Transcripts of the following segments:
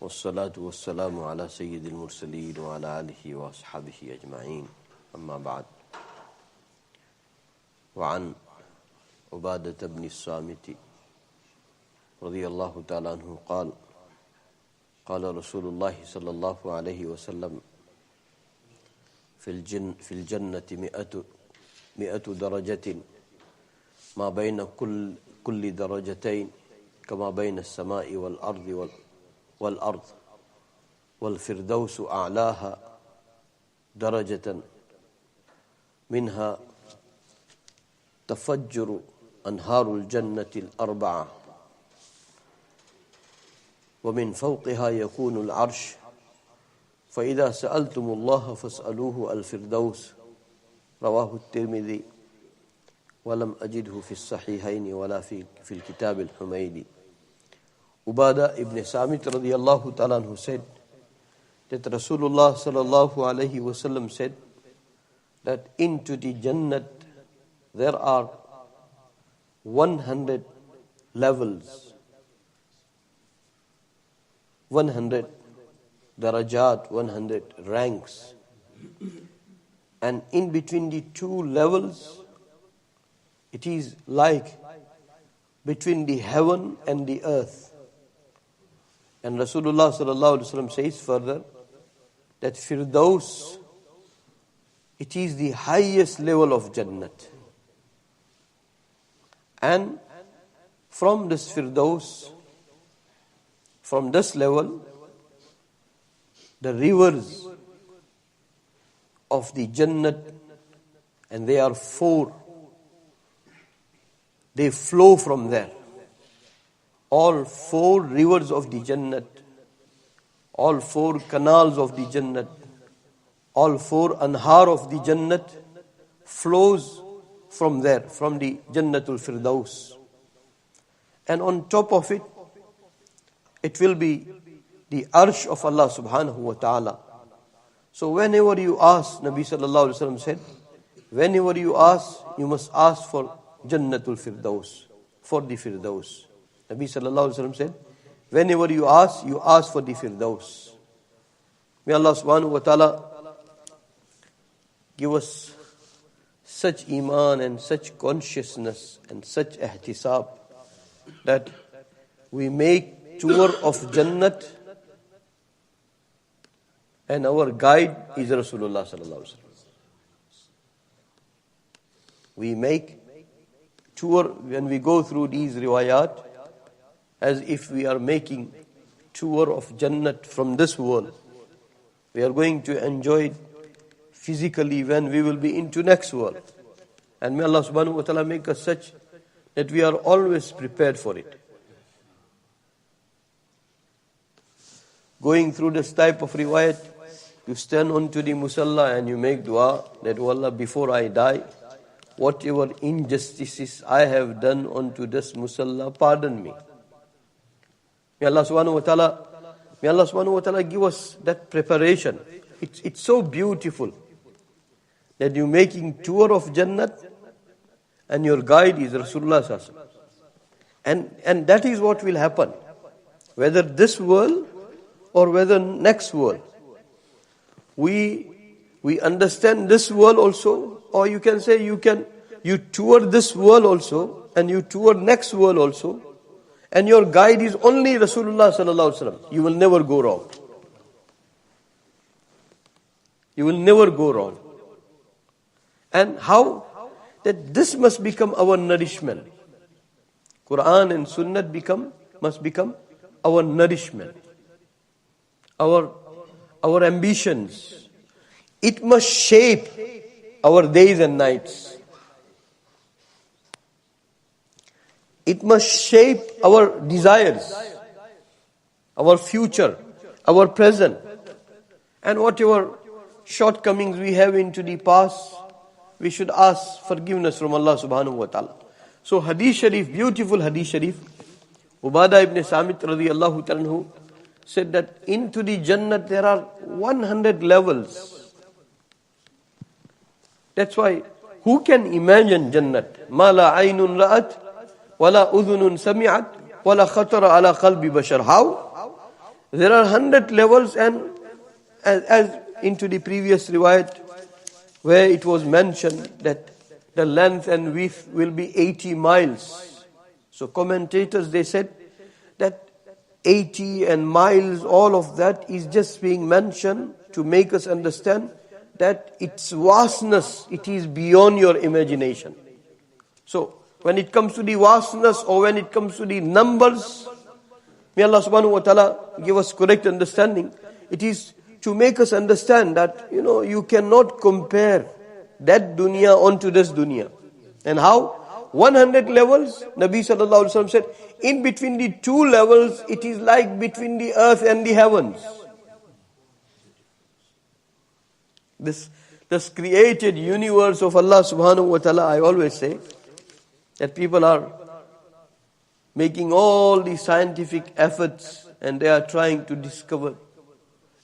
والصلاة والسلام على سيد المرسلين وعلى آله وأصحابه أجمعين أما بعد وعن عبادة بن الصامت رضي الله تعالى عنه قال قال رسول الله صلى الله عليه وسلم في الجنة مئة درجة ما بين كل درجتين كما بين السماء والأرض والفردوس أعلاها درجة منها تفجر أنهار الجنة الأربعة ومن فوقها يكون العرش فإذا سألتم الله فاسألوه الفردوس رواه الترمذي ولم أجده في الصحيحين ولا في الكتاب الحميدي. Ubadah ibn Samit radiyallahu ta'ala anhu said that Rasulullah sallallahu alayhi wasallam said that into the Jannat there are 100 levels, 100 darajat, 100 ranks, and in between the two levels it is like between the heaven and the earth. And Rasulullah sallallahu alaihi wasallam says further that Firdaus, it is the highest level of Jannat. And from this Firdaus, from this level, the rivers of the Jannat, and they are 4, they flow from there. All 4 rivers of the Jannat, all 4 canals of the Jannat, all 4 anhar of the Jannat flows from there, from the Jannatul Firdaus. And on top of it, it will be the arsh of Allah subhanahu wa ta'ala. So whenever you ask, Nabi sallallahu alayhi wa sallam said, whenever you ask, you must ask for Jannatul Firdaus, for the Firdaus. Nabi sallallahu alayhi wa sallam said, whenever you ask for the Firdaus. May Allah subhanahu wa ta'ala give us such iman and such consciousness and such ihtisab that we make tour of Jannat and our guide is Rasulullah sallallahu alayhi wa sallam. We make tour when we go through these riwayat as if we are making tour of Jannat from this world. We are going to enjoy it physically when we will be into next world. And may Allah subhanahu wa ta'ala make us such that we are always prepared for it. Going through this type of riwayat, you stand onto the musalla and you make dua that, oh Allah, before I die, whatever injustices I have done onto this musalla, pardon me. May Allah subhanahu wa ta'ala give us that preparation. It's so beautiful that you're making tour of Jannat and your guide is Rasulullah sallallahu alaihi wasallam. And that is what will happen. Whether this world or whether next world. We understand this world also, or you can say you tour this world also and you tour next world also. And your guide is only Rasulullah sallallahu alaihi wasallam. You will never go wrong. You will never go wrong. And how? That this must become our nourishment. Quran and Sunnah must become our nourishment. Our ambitions. It must shape our days and nights. It must shape our desires, our future, our present. And whatever shortcomings we have into the past, we should ask forgiveness from Allah subhanahu wa ta'ala. So Hadith Sharif, beautiful Hadith Sharif, Ubadah ibn Samit radiyallahu ta'ala said that into the Jannat there are 100 levels. That's why, who can imagine Jannat? Ma la aynun ra'at, wala udhunun sami'at, wala khatara ala qalbi bashar. How? There are 100 levels, and as into the previous riwayat where it was mentioned that the length and width will be 80 miles. So commentators, they said that 80 and miles, all of that is just being mentioned to make us understand that its vastness, it is beyond your imagination. So when it comes to the vastness, or when it comes to the numbers, may Allah subhanahu wa ta'ala give us correct understanding. It is to make us understand that, you cannot compare that dunya onto this dunya. And how? 100 levels, Nabi sallallahu alaihi wasallam said, in between the two levels, it is like between the earth and the heavens. This created universe of Allah subhanahu wa ta'ala, I always say, that people are making all the scientific efforts and they are trying to discover.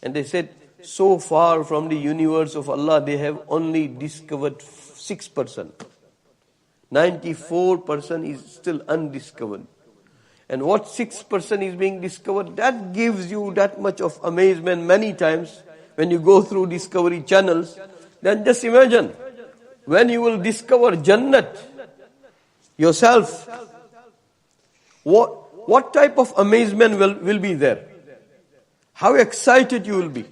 And they said, so far from the universe of Allah, they have only discovered 6%. 94% is still undiscovered. And what 6% is being discovered, that gives you that much of amazement many times when you go through discovery channels. Then just imagine, when you will discover Jannat yourself, what type of amazement will be there? How excited you will be.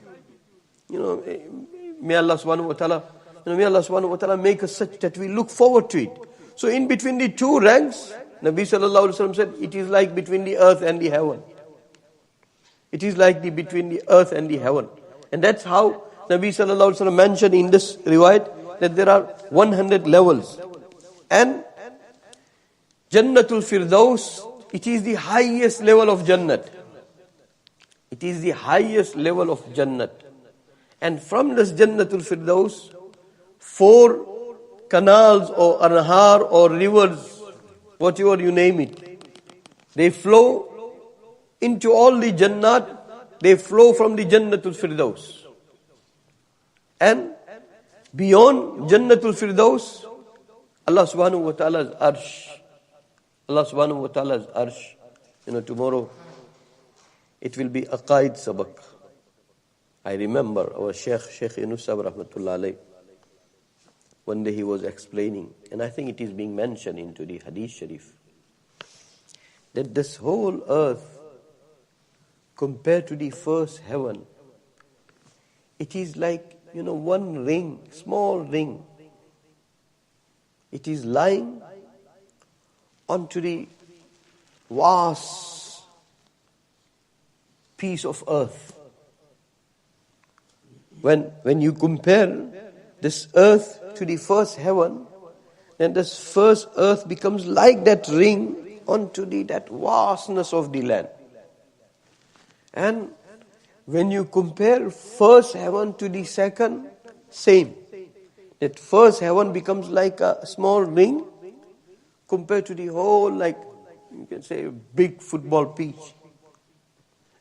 May Allah subhanahu wa ta'ala make us such that we look forward to it. So in between the two ranks, Nabi sallallahu alaihi wasallam said, it is like between the earth and the heaven. It is like between the earth and the heaven. And that's how Nabi sallallahu alaihi wasallam mentioned in this riwayat that there are 100 levels. And Jannatul-Firdaus, it is the highest level of Jannat. It is the highest level of Jannat. And from this Jannatul-Firdaus, 4 canals or anhar or rivers, whatever you name it, they flow into all the Jannat. They flow from the Jannatul-Firdaus. And beyond Jannatul-Firdaus, Allah subhanahu wa ta'ala's arsh. Allah subhanahu wa ta'ala's arsh. Tomorrow it will be Aqaid Sabak. I remember our Sheikh Yunusab rahmatullah alayh, one day he was explaining, and I think it is being mentioned into the Hadith Sharif, that this whole earth, compared to the first heaven, it is like, one ring, small ring. It is lying onto the vast piece of earth. When you compare this earth to the first heaven, then this first earth becomes like that ring onto that vastness of the land. And when you compare first heaven to the second, same. That first heaven becomes like a small ring compared to the whole, like you can say, a big football pitch.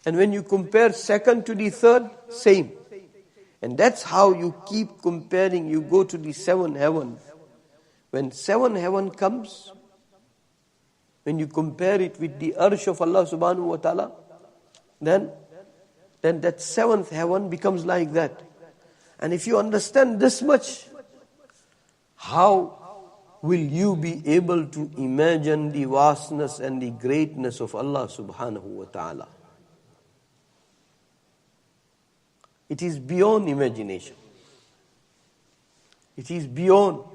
And when you compare second to the third, same. And that's how you keep comparing. You go to the 7 heavens. When 7 heaven comes, when you compare it with the arsh of Allah subhanahu wa ta'ala, then that 7th heaven becomes like that. And if you understand this much, how will you be able to imagine the vastness and the greatness of Allah subhanahu wa ta'ala? It is beyond imagination. It is beyond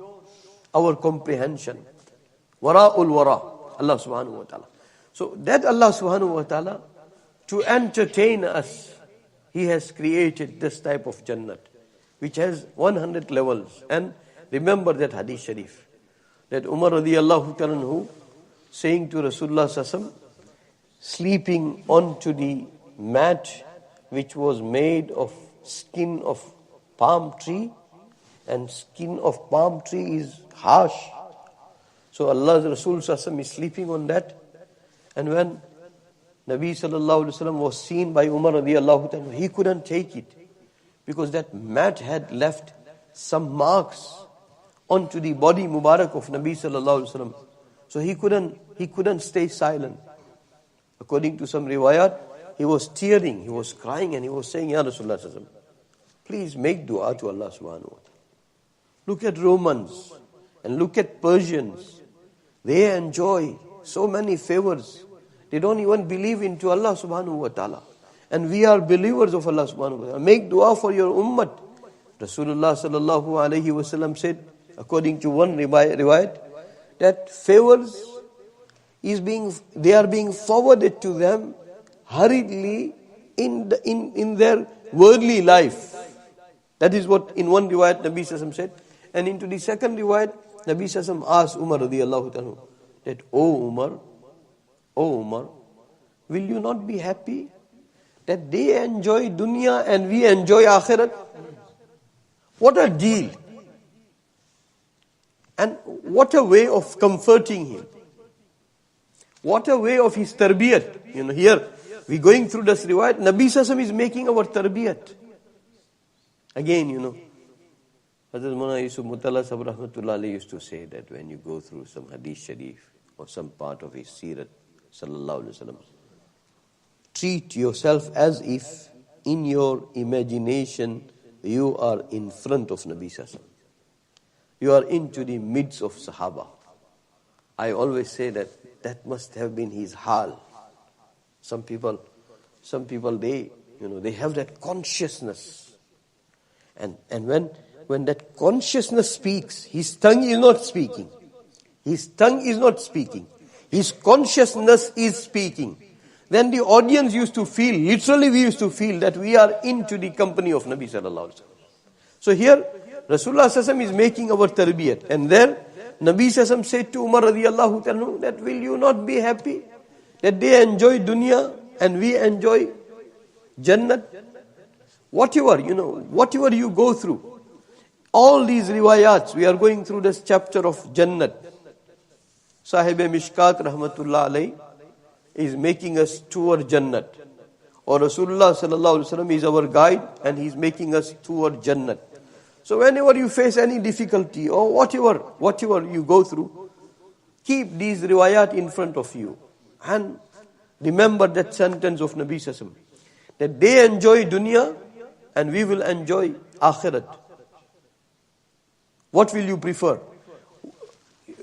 our comprehension. Wara'ul wara, Allah subhanahu wa ta'ala. So that Allah subhanahu wa ta'ala, to entertain us, He has created this type of Jannat, which has 100 levels. And remember that Hadith Sharif, that Umar radiyallahu ta'ala saying to Rasulullah sallallahu, sleeping onto the mat which was made of skin of palm tree, and skin of palm tree is harsh. So Allah's Rasul sallallahu is sleeping on that. And when Nabi sallallahu alaihi wasallam was seen by Umar radiyallahu ta'ala, he couldn't take it, because that mat had left some marks onto the body Mubarak of Nabi sallallahu alaihi wasallam. So he couldn't stay silent. According to some riwayat, he was tearing, he was crying, and he was saying, Ya Rasulullah sallallahu alaihi wasallam, please make dua to Allah subhanahu wa ta'ala. Look at Romans and look at Persians. They enjoy so many favors. They don't even believe into Allah subhanahu wa ta'ala. And we are believers of Allah subhanahu wa ta'ala. Make dua for your ummah. Rasulullah sallallahu alayhi wasallam said, according to one riwayat, that favors they are being forwarded to them hurriedly in their worldly life. That is what in one riwayat Nabi Sallallahu said. And into the second riwayat, Nabi Sallallahu asked Umar radiyallahu anhu that, O Umar, will you not be happy that they enjoy dunya and we enjoy akhirat? What a deal. And what a way of comforting him. What a way of his tarbiyat. Here we're going through this riwayat. Nabi Sallallahu is making our tarbiyat. Again, Hazrat Mona Yusuf Mutala Sahib Rahmatullah Alayhi used to say that when you go through some hadith shareef or some part of his sirat, sallallahu alayhi wasallam, treat yourself as if in your imagination you are in front of Nabi Sallallahu. You are into the midst of Sahaba. I always say that must have been his hal. Some people they have that consciousness. And when that consciousness speaks, his tongue is not speaking. His tongue is not speaking. His consciousness is speaking. Then the audience used to feel, literally we used to feel that we are into the company of Nabi Sallallahu Alaihi Wasallam. So here, Rasulullah Sallallahu is making our tarbiyat. And there, Nabi Sallallahu said to Umar radiyallahu anhu that will you not be happy that they enjoy dunya and we enjoy Jannat? Whatever you go through, all these riwayats, we are going through this chapter of Jannat. Sahib Mishkat rahmatullah alayhi is making us toward Jannat. Or Rasulullah sallallahu alaihi wasallam is our guide and he's making us toward Jannat. So whenever you face any difficulty or whatever you go through, keep these riwayat in front of you. And remember that sentence of Nabi Sallallahu Alaihi Wasallam, that they enjoy dunya and we will enjoy akhirat. What will you prefer?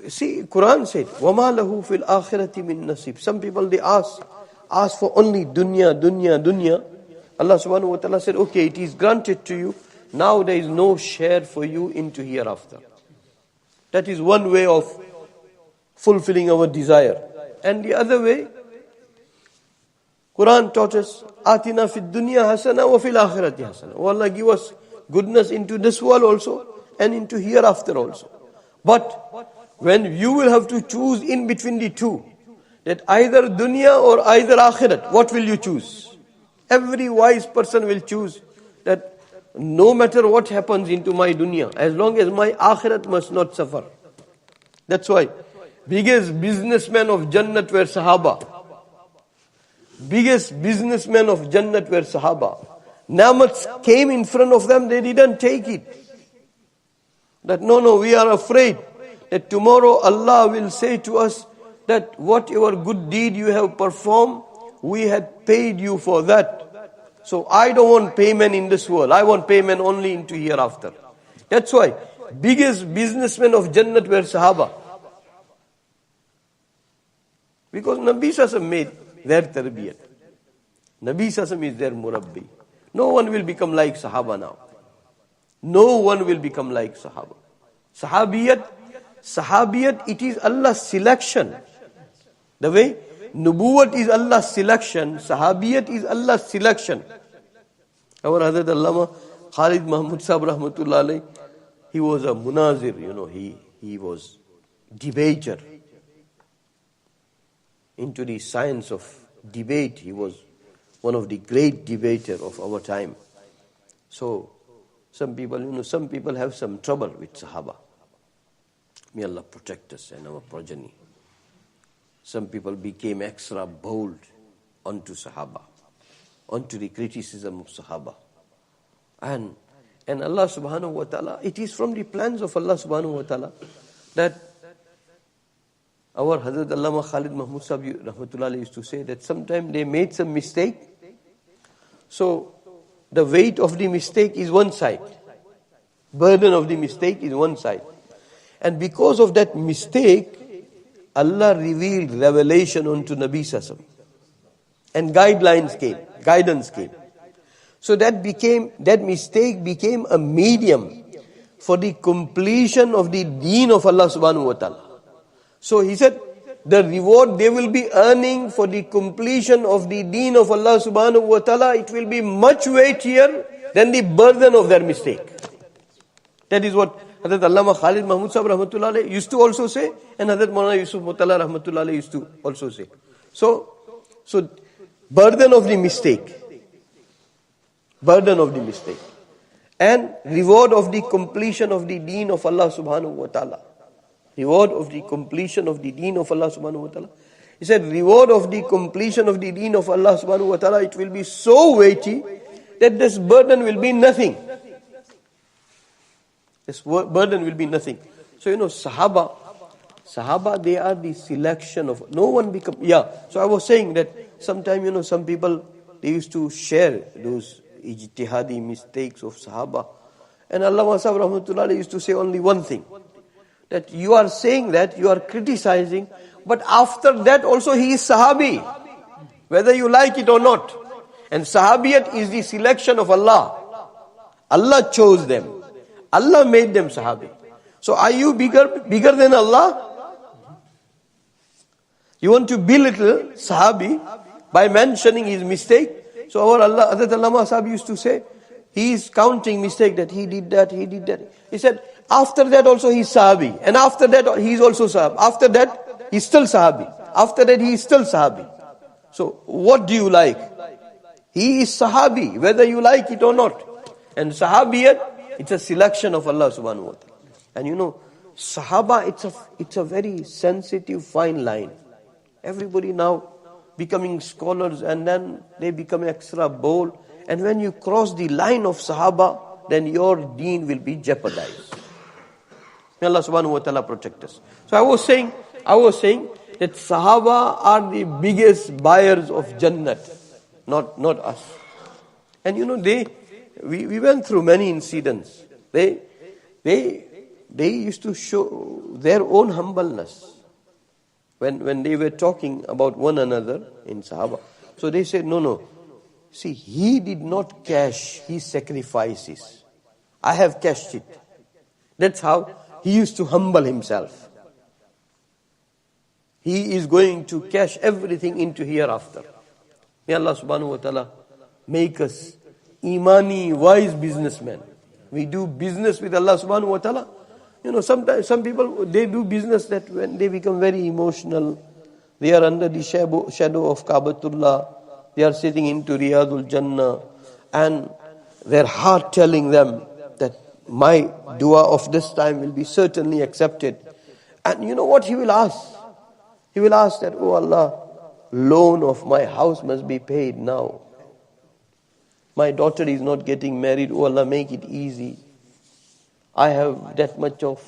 See, Quran said, وَمَا لَهُ فِي الْآخِرَةِ مِن نَصِيبٍ. Some people they ask for only dunya. Allah subhanahu wa ta'ala said, okay, it is granted to you. Now there is no share for you into hereafter. That is one way of fulfilling our desire. And the other way, Quran taught us, Atina fid dunya hasana wa fil akhirati hasana. Oh Allah, give us goodness into this world also and into hereafter also. But when you will have to choose in between the two, that either dunya or either akhirat, what will you choose? Every wise person will choose that no matter what happens into my dunya, as long as my akhirat must not suffer. That's why biggest businessmen of Jannat were Sahaba. Biggest businessmen of Jannat were Sahaba. Namats came in front of them, they didn't take it. That no, we are afraid that tomorrow Allah will say to us that whatever good deed you have performed, we had paid you for that. So I don't want payment in this world. I want payment only into hereafter. That's why biggest businessmen of Jannat were Sahaba. Because Nabi Sallallahu made their tarbiyat. Nabi Sallallahu is their murabbi. No one will become like Sahaba now. No one will become like Sahaba. Sahabiyat, it is Allah's selection. The way Nubuwat is Allah's selection, Sahabiyat is Allah's selection. Our Hazrat Allama Khalid Mahmud Sahib Rahmatullah Alayhi, he was a munazir, he was debater. Into the science of debate, he was one of the great debaters of our time. So, some people have some trouble with Sahaba. May Allah protect us and our progeny. Some people became extra bold onto Sahaba, onto the criticism of Sahaba. And Allah subhanahu wa ta'ala, it is from the plans of Allah subhanahu wa ta'ala that our Hazrat Allama Khalid Mahmud Sahib Rahmatullah used to say that sometimes they made some mistake So the weight of the mistake is one side. Burden of the mistake is one side. And because of that mistake, Allah revealed revelation unto Nabi Sallallahu Alaihi Wasallam. And guidance came. So that mistake became a medium for the completion of the deen of Allah subhanahu wa ta'ala. So he said, the reward they will be earning for the completion of the deen of Allah subhanahu wa ta'ala, it will be much weightier than the burden of their mistake. That is what Hazrat Allama Khalid Mahmud Sahib Rahmatullah Alayhi used to also say, and Hazrat Maulana Yusuf Mutala Rahmatullah Alayhi used to also say. So burden of the mistake, and reward of the completion of the deen of Allah subhanahu wa ta'ala. Reward of the completion of the deen of Allah subhanahu wa ta'ala. He said, reward of the completion of the deen of Allah subhanahu wa ta'ala, it will be so weighty that this burden will be nothing. This burden will be nothing. So Sahaba, they are the selection of, no one become, So I was saying that sometimes, some people, they used to share those ijtihadi mistakes of Sahaba. And Allama Sahib Rahmatullah used to say only one thing, that you are saying that, you are criticizing, but after that also he is Sahabi, whether you like it or not. And Sahabiyat is the selection of Allah. Allah chose them. Allah made them Sahabi. So are you bigger than Allah? You want to belittle Sahabi by mentioning his mistake? So our Allah, Hazrat Allama Sahib used to say, he is counting mistake, that he did that. He said, after that also he is Sahabi. And after that he is also Sahabi. After that he is still Sahabi. After that he is still Sahabi. So what do you like? He is Sahabi, whether you like it or not. And Sahabiyat, it's a selection of Allah subhanahu wa ta'ala. And Sahaba, it's a very sensitive, fine line. Everybody now becoming scholars, and then they become extra bold. And when you cross the line of Sahaba, then your deen will be jeopardized. May Allah subhanahu wa ta'ala protect us. So I was saying that Sahaba are the biggest buyers of Jannat, not us. And we went through many incidents. They used to show their own humbleness when they were talking about one another in Sahaba. So they said, no. See, he did not cash his sacrifices. I have cashed it. That's how he used to humble himself. He is going to cash everything into hereafter. May Allah subhanahu wa ta'ala make us imani, wise businessmen. We do business with Allah subhanahu wa ta'ala. Sometimes some people, they do business that when they become very emotional, they are under the shadow of Kaabatullah, they are sitting into Riyadul Jannah, and their heart telling them that my dua of this time will be certainly accepted. And you know what he will ask? He will ask that, oh Allah, loan of my house must be paid now. My daughter is not getting married. Oh Allah, make it easy. I have that much of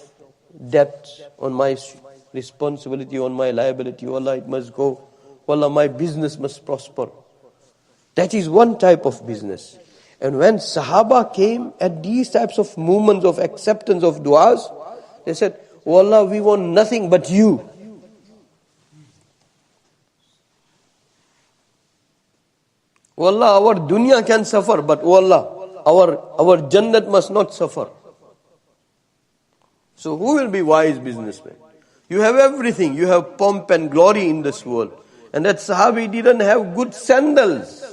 debt on my responsibility, on my liability. Oh Allah, it must go. Oh Allah, my business must prosper. That is one type of business. And when Sahaba came at these types of movements of acceptance of du'as, they said, oh Allah, we want nothing but you. Oh Allah, our dunya can suffer, but oh Allah, our Jannat must not suffer. So who will be wise businessmen? You have everything. You have pomp and glory in this world. And that Sahabi didn't have good sandals.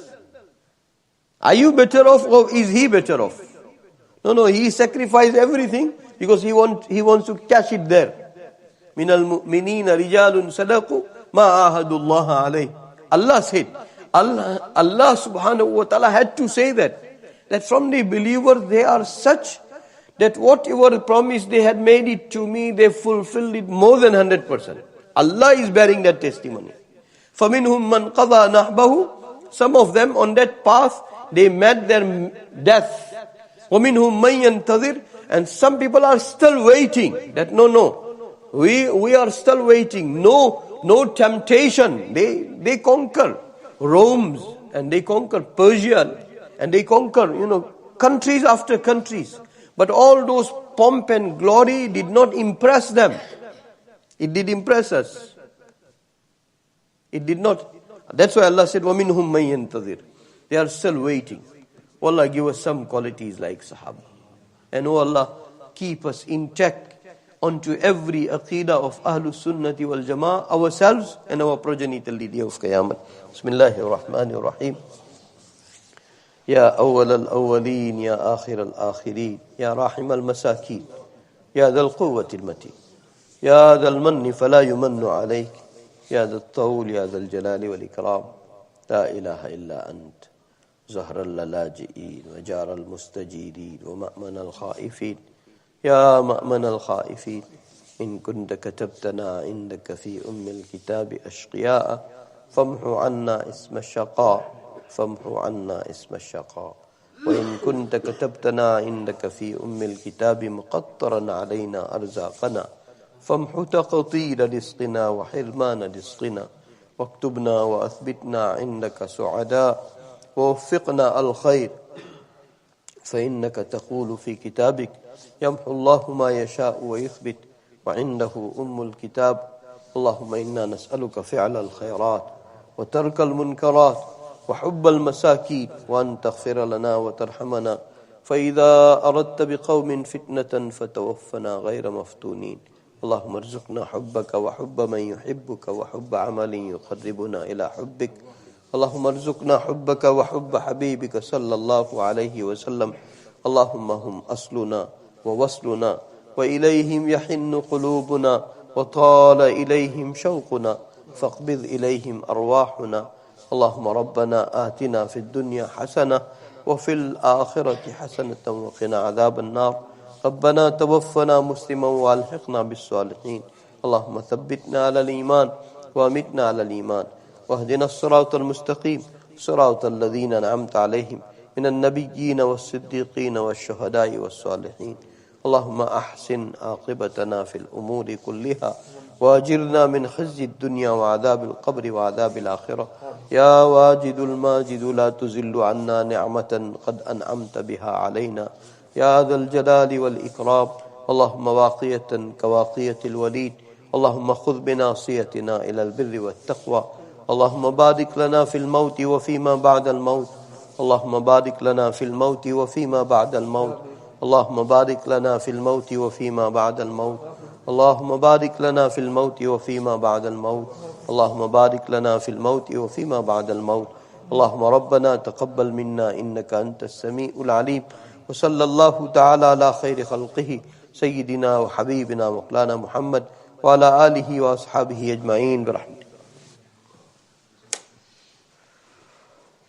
Are you better off, or is he better off? No, he sacrificed everything because he wants to cash it there. Minal mu'minina rijalun sadaqu ma ahadullah alayh. Allah said, Allah subhanahu wa ta'ala had to say that from the believers they are such that whatever promise they had made it to me, they fulfilled it more than 100%. Allah is bearing that testimony. فَمِنْهُمْ مَنْ قَضَى نَحْبَهُ. Some of them on that path, they met their death. وَمِنْهُمْ مَنْ يَنْتَظِرُ. And some people are still waiting. That no, we are still waiting. No temptation. They conquer Rome and they conquer Persia And they conquer, countries after countries. But all those pomp and glory did not impress them. It did impress us. It did not. That's why Allah said, وَمِنْهُمْ مَن يَنْتَظِرُ. They are still waiting. Oh Allah, give us some qualities like Sahaba. And oh Allah, keep us intact onto every aqidah of Ahlus Sunnati wal Jama'ah, ourselves and our progeny till the day of Qiyamah. Bismillahir Rahmanir Rahim. Ya awwal al-awwalin, ya akhir al-akhirin, ya rahim al-masakin, ya dhal quwwati al-matin, ya dhal manni fala yumannu alayk, ya dhal tawul, ya dhal jalali wal ikram, la ilaha illa ant, زهر الللاجئين وجار المستجيرين ومأمن الخائفين يا مأمن الخائفين إن كنت كتبتنا عندك في الكتاب أشقياء فامحو عنا اسم الشقاء فامحو عنا اسم الشقاء وإن كنت كتبتنا عندك في الكتاب مقطرا علينا أرزاقنا فامحو تقطير رزقنا وحرمان رزقنا واكتبنا وأثبتنا عندك سعداء ووفقنا الخير فإنك تقول في كتابك يمحو الله ما يشاء ويثبت وعنده الكتاب اللهم إنا نسألك فعل الخيرات وترك المنكرات وحب المساكين وأن تغفر لنا وترحمنا فإذا أردت بقوم فتنة فتوفنا غير مفتونين اللهم ارزقنا حبك وحب من يحبك وحب عمل يقربنا إلى حبك اللهم ارزقنا حبك وحب حبيبك صلى الله عليه وسلم اللهم هم أصلنا ووصلنا وإليهم يحن قلوبنا وطال إليهم شوقنا فاقبض إليهم أرواحنا اللهم ربنا آتنا في الدنيا حسنة وفي الآخرة حسنة وقنا عذاب النار ربنا توفنا مسلما والحقنا بالصالحين اللهم ثبتنا على الإيمان وأمتنا على الإيمان واهدنا الصراط المستقيم صراط الذين أنعمت عليهم من النبيين والصديقين والشهداء والصالحين اللهم أحسن عاقبتنا في الأمور كلها واجرنا من خزي الدنيا وعذاب القبر وعذاب الآخرة يا واجد الماجد لا تزل عنا نعمة قد أنعمت بها علينا يا ذا الجلال والإكرام اللهم واقية كواقية الوليد اللهم خذ بناصيتنا إلى البر والتقوى اللهم بارك لنا في الموت وفيما بعد الموت اللهم بارك لنا في الموت وفيما بعد الموت اللهم بارك لنا في الموت وفيما بعد الموت اللهم بارك لنا في الموت وفيما بعد الموت اللهم بارك لنا في الموت وفيما بعد الموت اللهم ربنا تقبل منا إنك أنت السميع العليم وصلى الله تعالى على خير خلقه سيدنا وحبيبنا مولانا محمد وعلى آله وأصحابه أجمعين برحمته